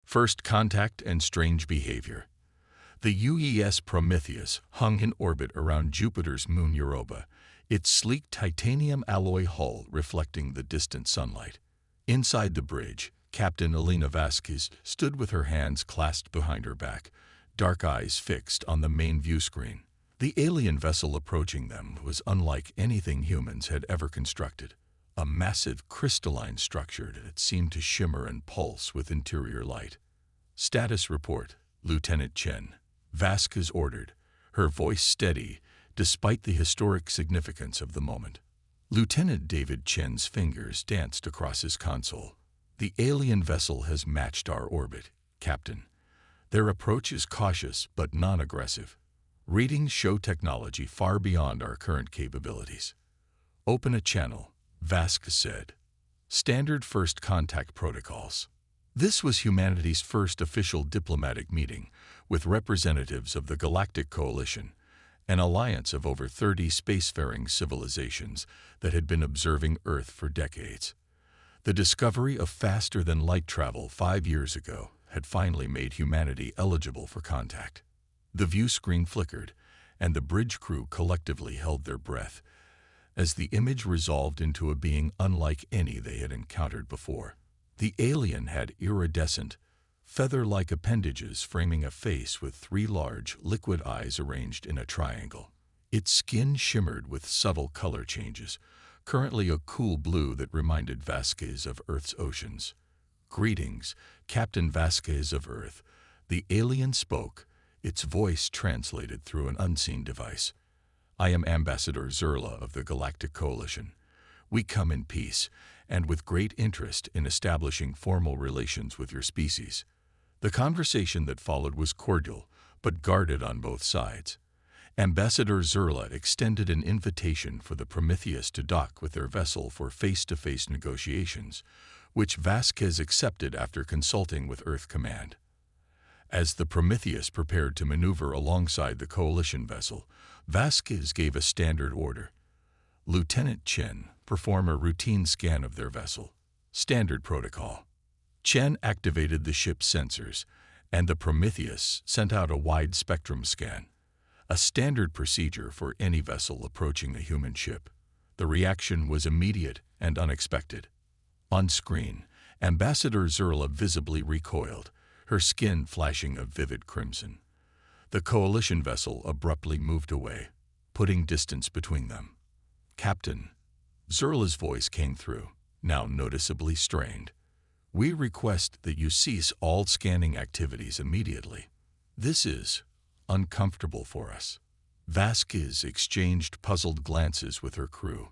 First contact and strange behavior. The UES Prometheus hung in orbit around Jupiter's moon Europa, its sleek titanium alloy hull reflecting the distant sunlight. Inside the bridge, Captain Elena Vasquez stood with her hands clasped behind her back, dark eyes fixed on the main view screen. The alien vessel approaching them was unlike anything humans had ever constructed. A massive crystalline structure that seemed to shimmer and pulse with interior light. "Status report, Lieutenant Chen," Vasquez ordered, her voice steady despite the historic significance of the moment. Lieutenant David Chen's fingers danced across his console. "The alien vessel has matched our orbit, Captain. Their approach is cautious but non-aggressive. Readings show technology far beyond our current capabilities." "Open a channel," Vasquez said. "Standard first contact protocols." This was humanity's first official diplomatic meeting with representatives of the Galactic Coalition, an alliance of over 30 spacefaring civilizations that had been observing Earth for decades. The discovery of faster-than-light travel 5 years ago had finally made humanity eligible for contact. The view screen flickered, and the bridge crew collectively held their breath as the image resolved into a being unlike any they had encountered before. The alien had iridescent, feather-like appendages framing a face with 3 large, liquid eyes arranged in a triangle. Its skin shimmered with subtle color changes, currently a cool blue that reminded Vasquez of Earth's oceans. "Greetings, Captain Vasquez of Earth," the alien spoke, its voice translated through an unseen device. "I am Ambassador Zerla of the Galactic Coalition. We come in peace and with great interest in establishing formal relations with your species." The conversation that followed was cordial, but guarded on both sides. Ambassador Zerla extended an invitation for the Prometheus to dock with their vessel for face-to-face negotiations, which Vasquez accepted after consulting with Earth Command. As the Prometheus prepared to maneuver alongside the Coalition vessel, Vasquez gave a standard order. "Lieutenant Chen, perform a routine scan of their vessel." Standard protocol. Chen activated the ship's sensors, and the Prometheus sent out a wide-spectrum scan, a standard procedure for any vessel approaching a human ship. The reaction was immediate and unexpected. On screen, Ambassador Zerla visibly recoiled, her skin flashing a vivid crimson. The Coalition vessel abruptly moved away, putting distance between them. "Captain," Zerla's voice came through, now noticeably strained. "We request that you cease all scanning activities immediately. This is uncomfortable for us." Vasquez exchanged puzzled glances with her crew.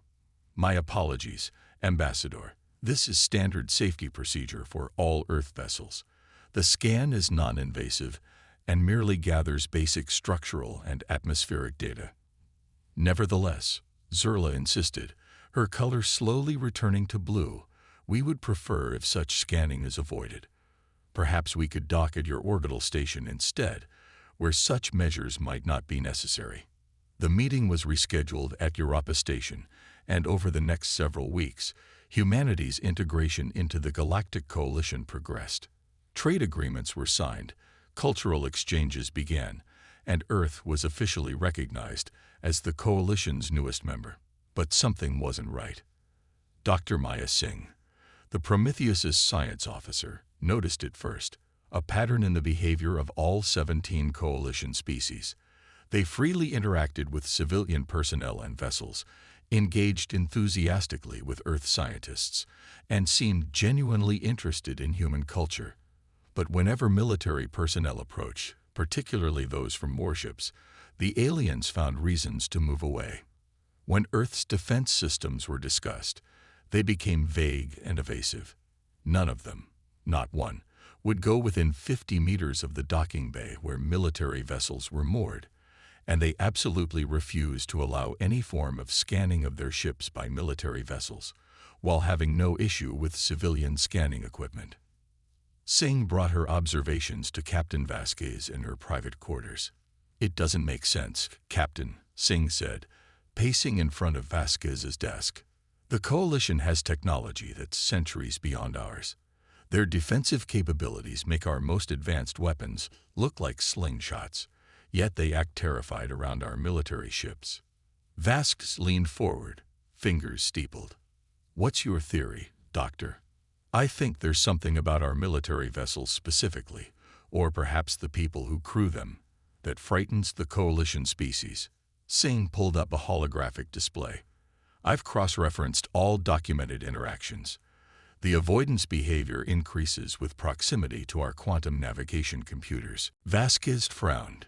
"My apologies, Ambassador. This is standard safety procedure for all Earth vessels. The scan is non-invasive and merely gathers basic structural and atmospheric data." "Nevertheless," Zerla insisted, her color slowly returning to blue, "we would prefer if such scanning is avoided. Perhaps we could dock at your orbital station instead, where such measures might not be necessary." The meeting was rescheduled at Europa Station, and over the next several weeks, humanity's integration into the Galactic Coalition progressed. Trade agreements were signed, cultural exchanges began, and Earth was officially recognized as the Coalition's newest member. But something wasn't right. Dr. Maya Singh, the Prometheus's science officer, noticed it first, a pattern in the behavior of all 17 Coalition species. They freely interacted with civilian personnel and vessels, engaged enthusiastically with Earth scientists, and seemed genuinely interested in human culture. But whenever military personnel approached, particularly those from warships, the aliens found reasons to move away. When Earth's defense systems were discussed, they became vague and evasive. None of them, not one, would go within 50 meters of the docking bay where military vessels were moored, and they absolutely refused to allow any form of scanning of their ships by military vessels, while having no issue with civilian scanning equipment. Singh brought her observations to Captain Vasquez in her private quarters. "It doesn't make sense, Captain," Singh said, pacing in front of Vasquez's desk. "The Coalition has technology that's centuries beyond ours. Their defensive capabilities make our most advanced weapons look like slingshots, yet they act terrified around our military ships. Vasquez leaned forward, fingers steepled. What's your theory, Doctor? I think there's something about our military vessels specifically, or perhaps the people who crew them, that frightens the coalition species. Singh pulled up a holographic display. I've cross-referenced all documented interactions. The avoidance behavior increases with proximity to our quantum navigation computers. Vasquez frowned.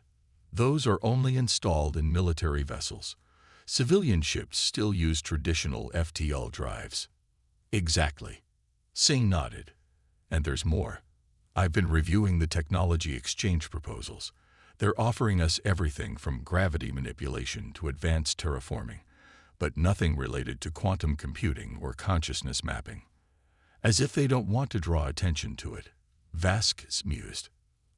Those are only installed in military vessels. Civilian ships still use traditional FTL drives. Exactly. Singh nodded. And there's more. I've been reviewing the technology exchange proposals. They're offering us everything from gravity manipulation to advanced terraforming, but nothing related to quantum computing or consciousness mapping. As if they don't want to draw attention to it. Vasquez mused.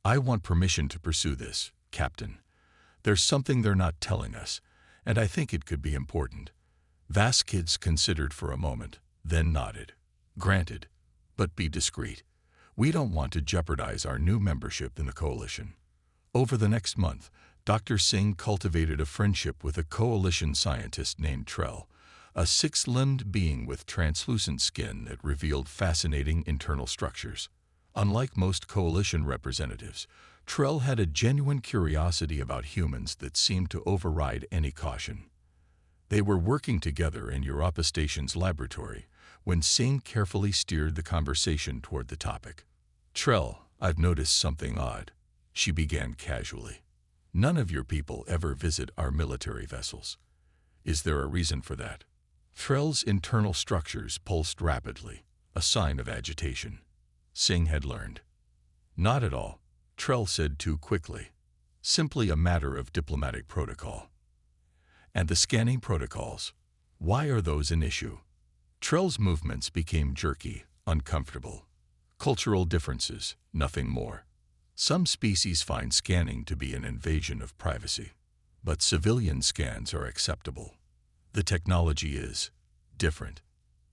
I want permission to pursue this, Captain. There's something they're not telling us, and I think it could be important. Vasquez considered for a moment, then nodded. Granted, but be discreet. We don't want to jeopardize our new membership in the coalition. Over the next month, Dr. Singh cultivated a friendship with a coalition scientist named Trell, a six-limbed being with translucent skin that revealed fascinating internal structures. Unlike most coalition representatives, Trell had a genuine curiosity about humans that seemed to override any caution. They were working together in Europa Station's laboratory when Singh carefully steered the conversation toward the topic. Trell, I've noticed something odd, she began casually. None of your people ever visit our military vessels. Is there a reason for that? Trell's internal structures pulsed rapidly, a sign of agitation. Singh had learned. Not at all, Trell said too quickly. Simply a matter of diplomatic protocol. And the scanning protocols, why are those an issue? Trell's movements became jerky, uncomfortable. Cultural differences, nothing more. Some species find scanning to be an invasion of privacy. But civilian scans are acceptable. The technology is different.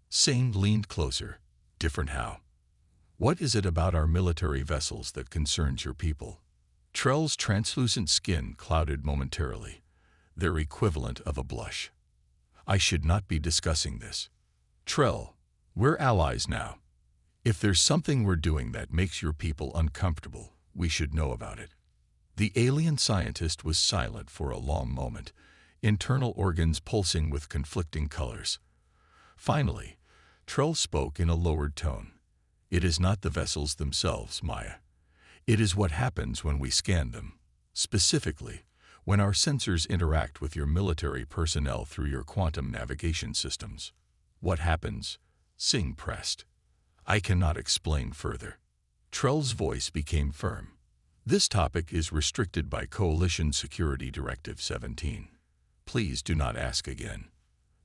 Singh leaned closer. Different how? What is it about our military vessels that concerns your people? Trell's translucent skin clouded momentarily, their equivalent of a blush. I should not be discussing this. Trell, we're allies now. If there's something we're doing that makes your people uncomfortable, we should know about it. The alien scientist was silent for a long moment, internal organs pulsing with conflicting colors. Finally, Trell spoke in a lowered tone. It is not the vessels themselves, Maya. It is what happens when we scan them. Specifically, when our sensors interact with your military personnel through your quantum navigation systems. What happens? Singh pressed. I cannot explain further. Trell's voice became firm. This topic is restricted by Coalition Security Directive 17. Please do not ask again.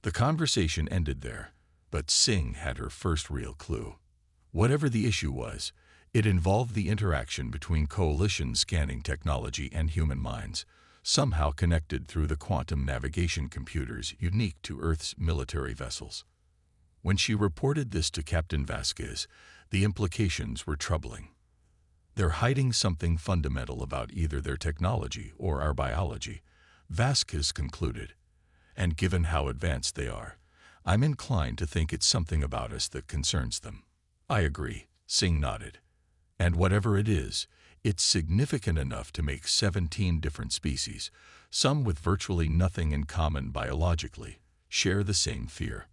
The conversation ended there, but Singh had her first real clue. Whatever the issue was, it involved the interaction between coalition scanning technology and human minds, somehow connected through the quantum navigation computers unique to Earth's military vessels. When she reported this to Captain Vasquez, the implications were troubling. They're hiding something fundamental about either their technology or our biology, Vasquez concluded. And given how advanced they are, I'm inclined to think it's something about us that concerns them. I agree, Singh nodded. And whatever it is, it's significant enough to make 17 different species, some with virtually nothing in common biologically, share the same fear.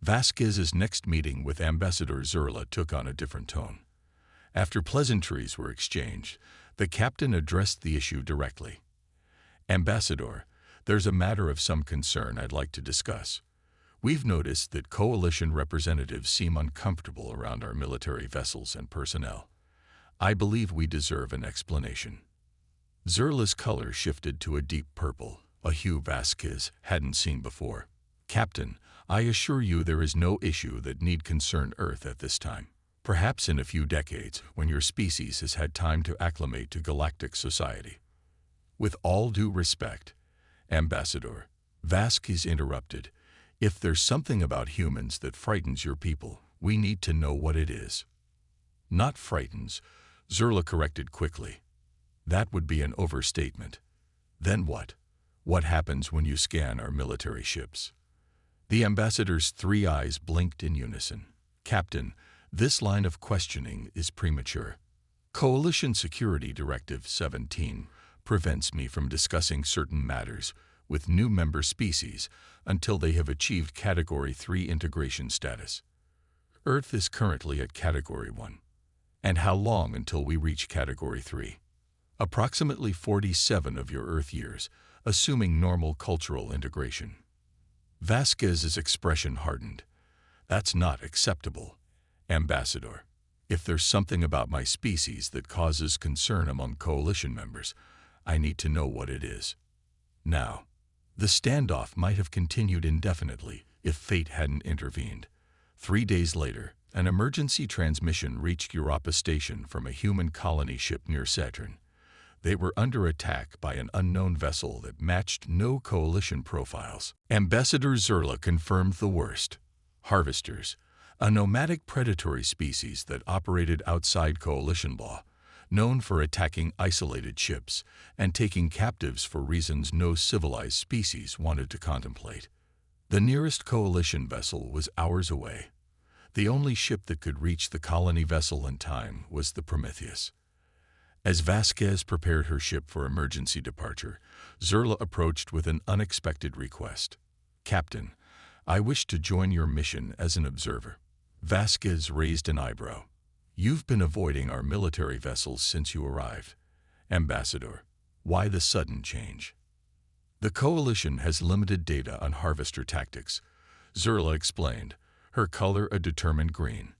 Vasquez's next meeting with Ambassador Zerla took on a different tone. After pleasantries were exchanged, the captain addressed the issue directly. Ambassador, there's a matter of some concern I'd like to discuss. We've noticed that coalition representatives seem uncomfortable around our military vessels and personnel. I believe we deserve an explanation. Zerla's color shifted to a deep purple, a hue Vasquez hadn't seen before. Captain, I assure you there is no issue that need concern Earth at this time. Perhaps in a few decades, when your species has had time to acclimate to galactic society. With all due respect, Ambassador, Vasquez interrupted, if there's something about humans that frightens your people, we need to know what it is. Not frightens, Zerla corrected quickly. That would be an overstatement. Then what? What happens when you scan our military ships? The ambassador's three eyes blinked in unison. Captain, this line of questioning is premature. Coalition Security Directive 17 prevents me from discussing certain matters with new member species until they have achieved Category 3 integration status. Earth is currently at Category 1. And how long until we reach Category 3? Approximately 47 of your Earth years, assuming normal cultural integration. Vasquez's expression hardened. That's not acceptable, Ambassador. If there's something about my species that causes concern among coalition members, I need to know what it is. Now, the standoff might have continued indefinitely if fate hadn't intervened. 3 days later, an emergency transmission reached Europa Station from a human colony ship near Saturn. They were under attack by an unknown vessel that matched no coalition profiles. Ambassador Zerla confirmed the worst. Harvesters, a nomadic predatory species that operated outside coalition law, known for attacking isolated ships and taking captives for reasons no civilized species wanted to contemplate. The nearest coalition vessel was hours away. The only ship that could reach the colony vessel in time was the Prometheus. As Vasquez prepared her ship for emergency departure, Zerla approached with an unexpected request. Captain, I wish to join your mission as an observer. Vasquez raised an eyebrow. You've been avoiding our military vessels since you arrived. Ambassador, why the sudden change? The Coalition has limited data on harvester tactics, Zerla explained, her color a determined green.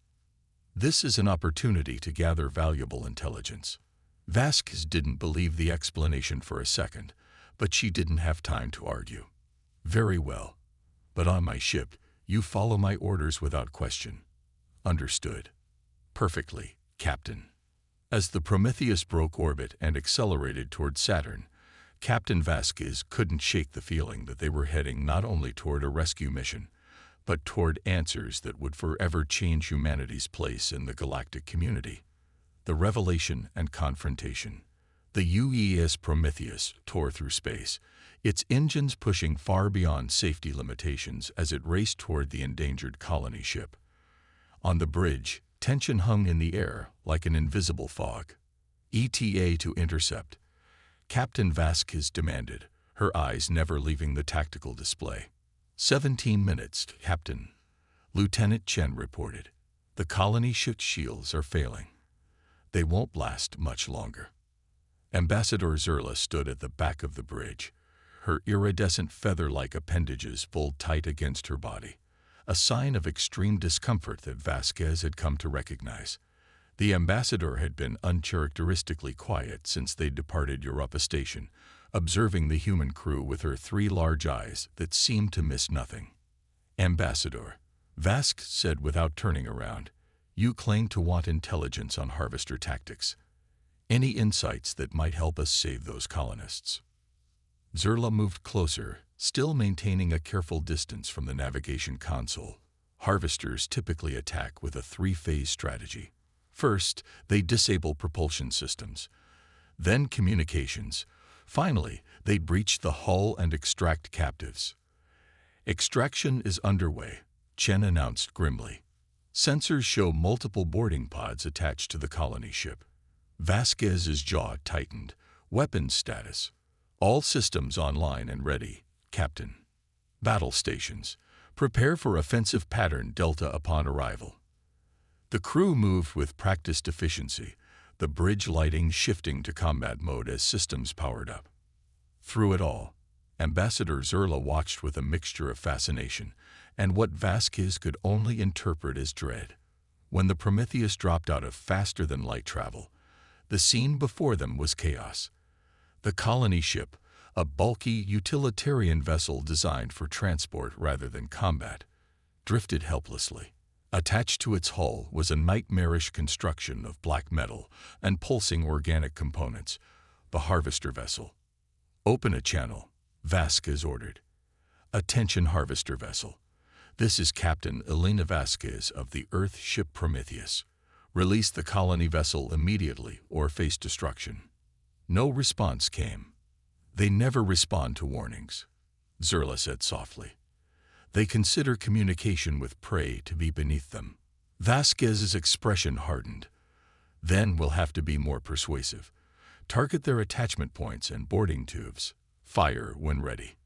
This is an opportunity to gather valuable intelligence. Vasquez didn't believe the explanation for a second, but she didn't have time to argue. Very well. But on my ship, you follow my orders without question. Understood. Perfectly, Captain. As the Prometheus broke orbit and accelerated toward Saturn, Captain Vasquez couldn't shake the feeling that they were heading not only toward a rescue mission, but toward answers that would forever change humanity's place in the galactic community. The revelation and confrontation. The UES Prometheus tore through space, its engines pushing far beyond safety limitations as it raced toward the endangered colony ship. On the bridge, tension hung in the air like an invisible fog. ETA to intercept, Captain Vasquez demanded, her eyes never leaving the tactical display. 17 minutes, Captain. Lieutenant Chen reported. The colony ship's shields are failing. They won't last much longer. Ambassador Zerla stood at the back of the bridge, her iridescent feather-like appendages pulled tight against her body, a sign of extreme discomfort that Vasquez had come to recognize. The ambassador had been uncharacteristically quiet since they departed Europa Station, observing the human crew with her 3 large eyes that seemed to miss nothing. Ambassador, Vasquez said without turning around, you claim to want intelligence on harvester tactics. Any insights that might help us save those colonists? Zerla moved closer, still maintaining a careful distance from the navigation console. Harvesters typically attack with a 3-phase strategy. First, they disable propulsion systems. Then communications. Finally, they breach the hull and extract captives. Extraction is underway, Chen announced grimly. Sensors show multiple boarding pods attached to the colony ship. Vasquez's jaw tightened. Weapons status. All systems online and ready, Captain. Battle stations. Prepare for offensive pattern Delta upon arrival. The crew moved with practiced efficiency, the bridge lighting shifting to combat mode as systems powered up. Through it all, Ambassador Zerla watched with a mixture of fascination and what Vasquez could only interpret as dread. When the Prometheus dropped out of faster-than-light travel, the scene before them was chaos. The colony ship, a bulky, utilitarian vessel designed for transport rather than combat, drifted helplessly. Attached to its hull was a nightmarish construction of black metal and pulsing organic components, the harvester vessel. Open a channel, Vasquez ordered. Attention harvester vessel. This is Captain Elena Vasquez of the Earth ship Prometheus. Release the colony vessel immediately or face destruction. No response came. They never respond to warnings, Zerla said softly. They consider communication with prey to be beneath them. Vasquez's expression hardened. Then we'll have to be more persuasive. Target their attachment points and boarding tubes. Fire when ready.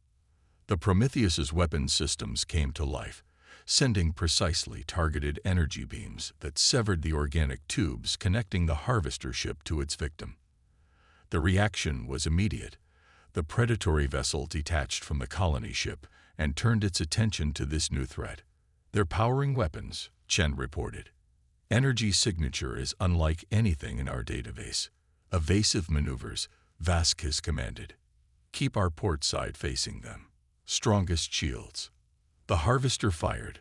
The Prometheus's weapon systems came to life, sending precisely targeted energy beams that severed the organic tubes connecting the harvester ship to its victim. The reaction was immediate. The predatory vessel detached from the colony ship and turned its attention to this new threat. They're powering weapons, Chen reported. Energy signature is unlike anything in our database. Evasive maneuvers, Vasquez commanded. Keep our port side facing them. Strongest shields. The harvester fired,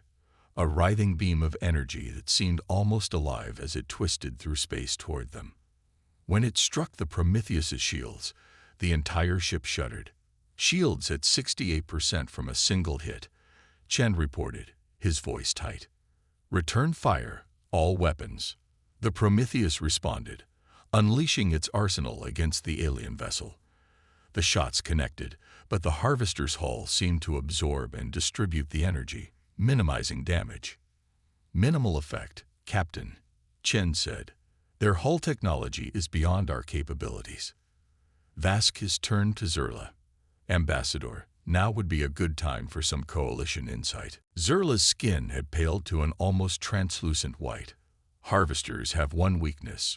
a writhing beam of energy that seemed almost alive as it twisted through space toward them. When it struck the Prometheus's shields, the entire ship shuddered. Shields at 68% from a single hit, Chen reported, his voice tight. Return fire, all weapons. The Prometheus responded, unleashing its arsenal against the alien vessel. The shots connected, but the harvester's hull seemed to absorb and distribute the energy, minimizing damage. Minimal effect, Captain, Chen said. Their hull technology is beyond our capabilities. Vasquez turned to Zerla. Ambassador, now would be a good time for some coalition insight. Zerla's skin had paled to an almost translucent white. Harvesters have one weakness,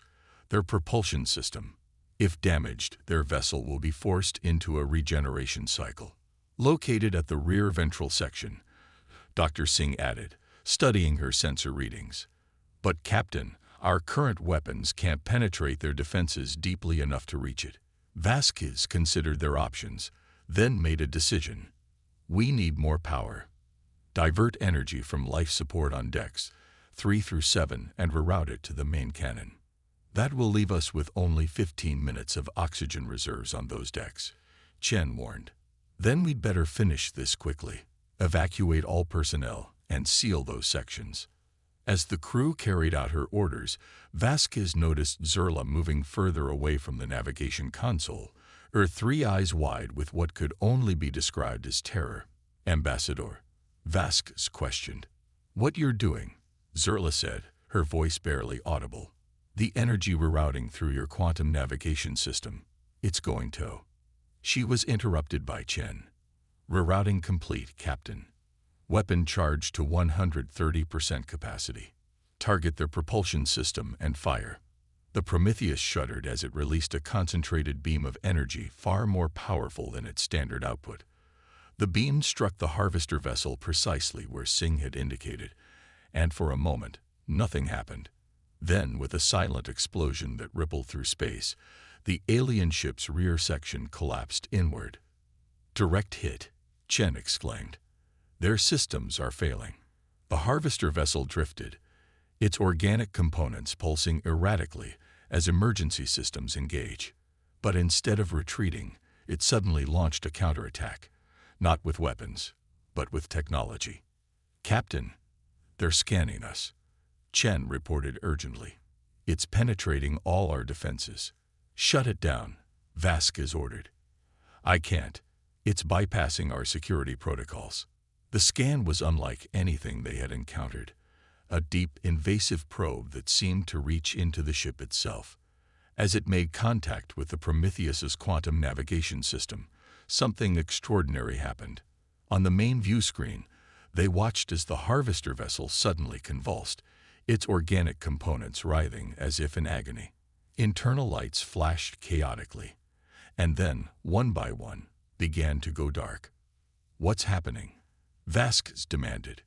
their propulsion system. If damaged, their vessel will be forced into a regeneration cycle. Located at the rear ventral section, Dr. Singh added, studying her sensor readings. But Captain, our current weapons can't penetrate their defenses deeply enough to reach it. Vasquez considered their options, then made a decision. We need more power. Divert energy from life support on decks 3 through 7 and reroute it to the main cannon. That will leave us with only 15 minutes of oxygen reserves on those decks, Chen warned. Then we'd better finish this quickly, evacuate all personnel, and seal those sections. As the crew carried out her orders, Vasquez noticed Zerla moving further away from the navigation console, her 3 eyes wide with what could only be described as terror. Ambassador, Vasquez questioned. What you're doing, Zerla said, her voice barely audible. The energy rerouting through your quantum navigation system. It's going to. She was interrupted by Chen. Rerouting complete, Captain. Weapon charged to 130% capacity. Target their propulsion system and fire. The Prometheus shuddered as it released a concentrated beam of energy far more powerful than its standard output. The beam struck the harvester vessel precisely where Singh had indicated, and for a moment, nothing happened. Then, with a silent explosion that rippled through space, the alien ship's rear section collapsed inward. Direct hit, Chen exclaimed. Their systems are failing. The harvester vessel drifted, its organic components pulsing erratically as emergency systems engage. But instead of retreating, it suddenly launched a counterattack, not with weapons, but with technology. Captain, they're scanning us, Chen reported urgently. It's penetrating all our defenses. Shut it down, Vasquez ordered. I can't. It's bypassing our security protocols. The scan was unlike anything they had encountered. A deep, invasive probe that seemed to reach into the ship itself. As it made contact with the Prometheus's quantum navigation system, something extraordinary happened. On the main view screen, they watched as the harvester vessel suddenly convulsed, its organic components writhing as if in agony. Internal lights flashed chaotically, and then, one by one, began to go dark. What's happening? Vasquez demanded.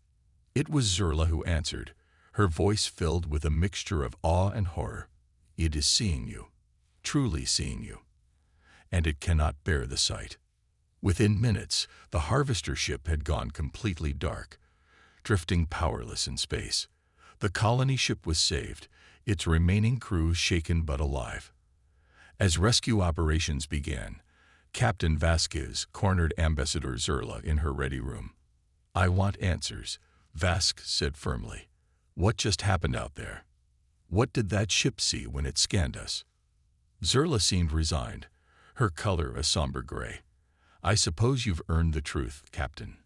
It was Zerla who answered, her voice filled with a mixture of awe and horror. It is seeing you, truly seeing you, and it cannot bear the sight. Within minutes, the harvester ship had gone completely dark, drifting powerless in space. The colony ship was saved, its remaining crew shaken but alive. As rescue operations began, Captain Vasquez cornered Ambassador Zerla in her ready room. I want answers, Vasquez said firmly. What just happened out there? What did that ship see when it scanned us? Zerla seemed resigned, her color a somber gray. I suppose you've earned the truth, Captain.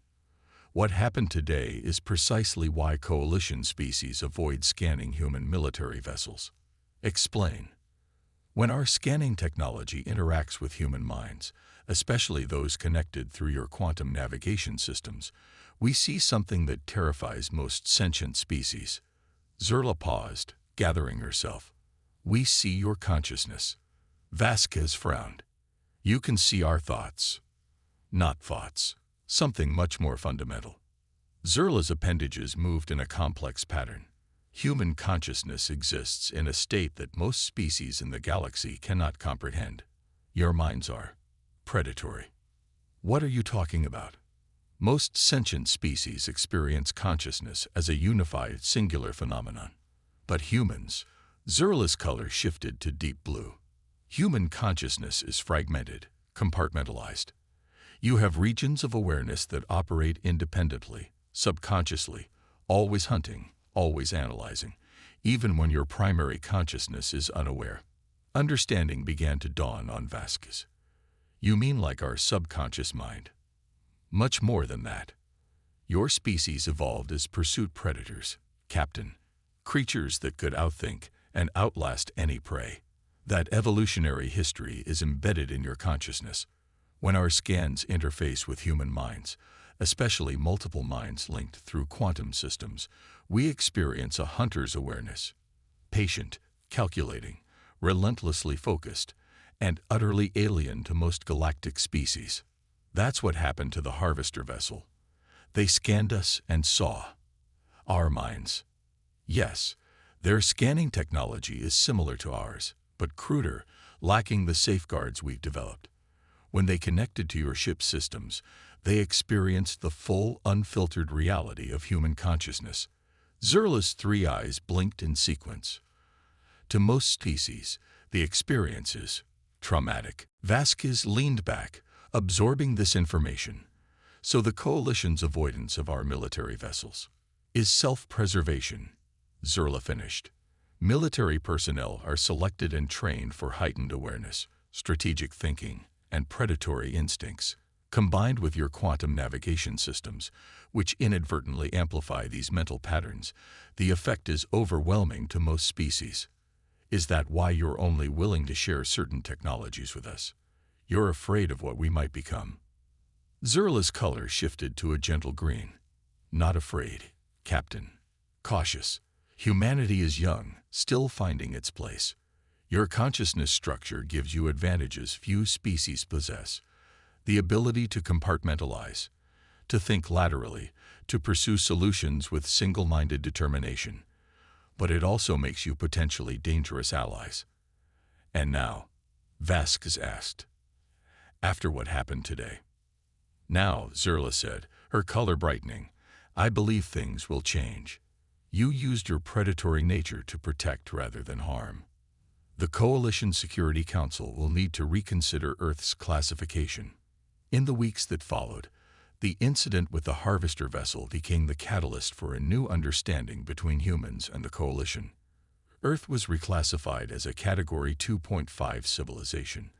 What happened today is precisely why coalition species avoid scanning human military vessels. Explain. When our scanning technology interacts with human minds, especially those connected through your quantum navigation systems, we see something that terrifies most sentient species. Zerla paused, gathering herself. We see your consciousness. Vasquez frowned. You can see our thoughts. Not thoughts. Something much more fundamental. Zerla's appendages moved in a complex pattern. Human consciousness exists in a state that most species in the galaxy cannot comprehend. Your minds are predatory. What are you talking about? Most sentient species experience consciousness as a unified, singular phenomenon. But humans, Zerla's color shifted to deep blue. Human consciousness is fragmented, compartmentalized. You have regions of awareness that operate independently, subconsciously, always hunting, always analyzing, even when your primary consciousness is unaware. Understanding began to dawn on Vasquez. You mean like our subconscious mind? Much more than that. Your species evolved as pursuit predators, Captain. Creatures that could outthink and outlast any prey. That evolutionary history is embedded in your consciousness. When our scans interface with human minds, especially multiple minds linked through quantum systems, we experience a hunter's awareness. Patient, calculating, relentlessly focused, and utterly alien to most galactic species. That's what happened to the harvester vessel. They scanned us and saw. Our minds. Yes, their scanning technology is similar to ours, but cruder, lacking the safeguards we've developed. When they connected to your ship's systems, they experienced the full, unfiltered reality of human consciousness. Zerla's three eyes blinked in sequence. To most species, the experience is traumatic. Vasquez leaned back, absorbing this information. So the Coalition's avoidance of our military vessels is self-preservation, Zerla finished. Military personnel are selected and trained for heightened awareness, strategic thinking, and predatory instincts, combined with your quantum navigation systems, which inadvertently amplify these mental patterns. The effect is overwhelming to most species. Is that why you're only willing to share certain technologies with us? You're afraid of what we might become. Zerla's color shifted to a gentle green. Not afraid, Captain. Cautious. Humanity is young, still finding its place. Your consciousness structure gives you advantages few species possess. The ability to compartmentalize, to think laterally, to pursue solutions with single-minded determination. But it also makes you potentially dangerous allies. And now, Vasquez asked, after what happened today. Now, Zerla said, her color brightening, I believe things will change. You used your predatory nature to protect rather than harm. The Coalition Security Council will need to reconsider Earth's classification. In the weeks that followed, the incident with the harvester vessel became the catalyst for a new understanding between humans and the Coalition. Earth was reclassified as a Category 2.5 civilization,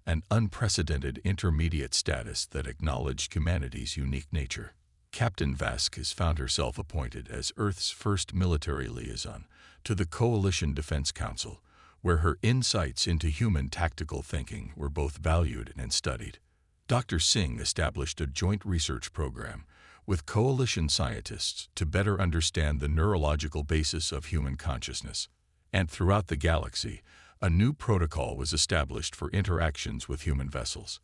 an unprecedented intermediate status that acknowledged humanity's unique nature. Captain Vasquez found herself appointed as Earth's first military liaison to the Coalition Defense Council, where her insights into human tactical thinking were both valued and studied. Dr. Singh established a joint research program with Coalition scientists to better understand the neurological basis of human consciousness. And throughout the galaxy, a new protocol was established for interactions with human vessels.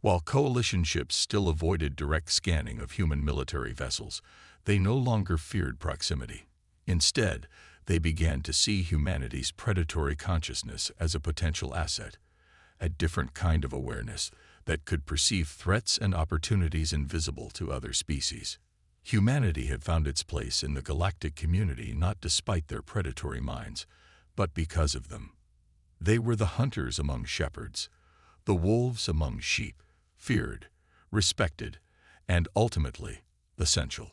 While Coalition ships still avoided direct scanning of human military vessels, they no longer feared proximity. Instead, they began to see humanity's predatory consciousness as a potential asset, a different kind of awareness that could perceive threats and opportunities invisible to other species. Humanity had found its place in the galactic community not despite their predatory minds, but because of them. They were the hunters among shepherds, the wolves among sheep, feared, respected, and ultimately essential.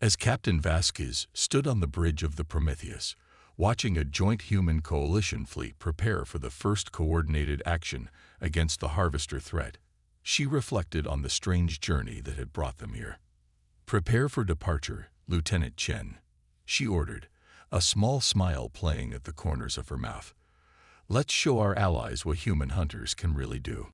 As Captain Vasquez stood on the bridge of the Prometheus, watching a joint human coalition fleet prepare for the first coordinated action against the Harvester threat. She reflected on the strange journey that had brought them here. "Prepare for departure, Lieutenant Chen," she ordered, a small smile playing at the corners of her mouth. "Let's show our allies what human hunters can really do."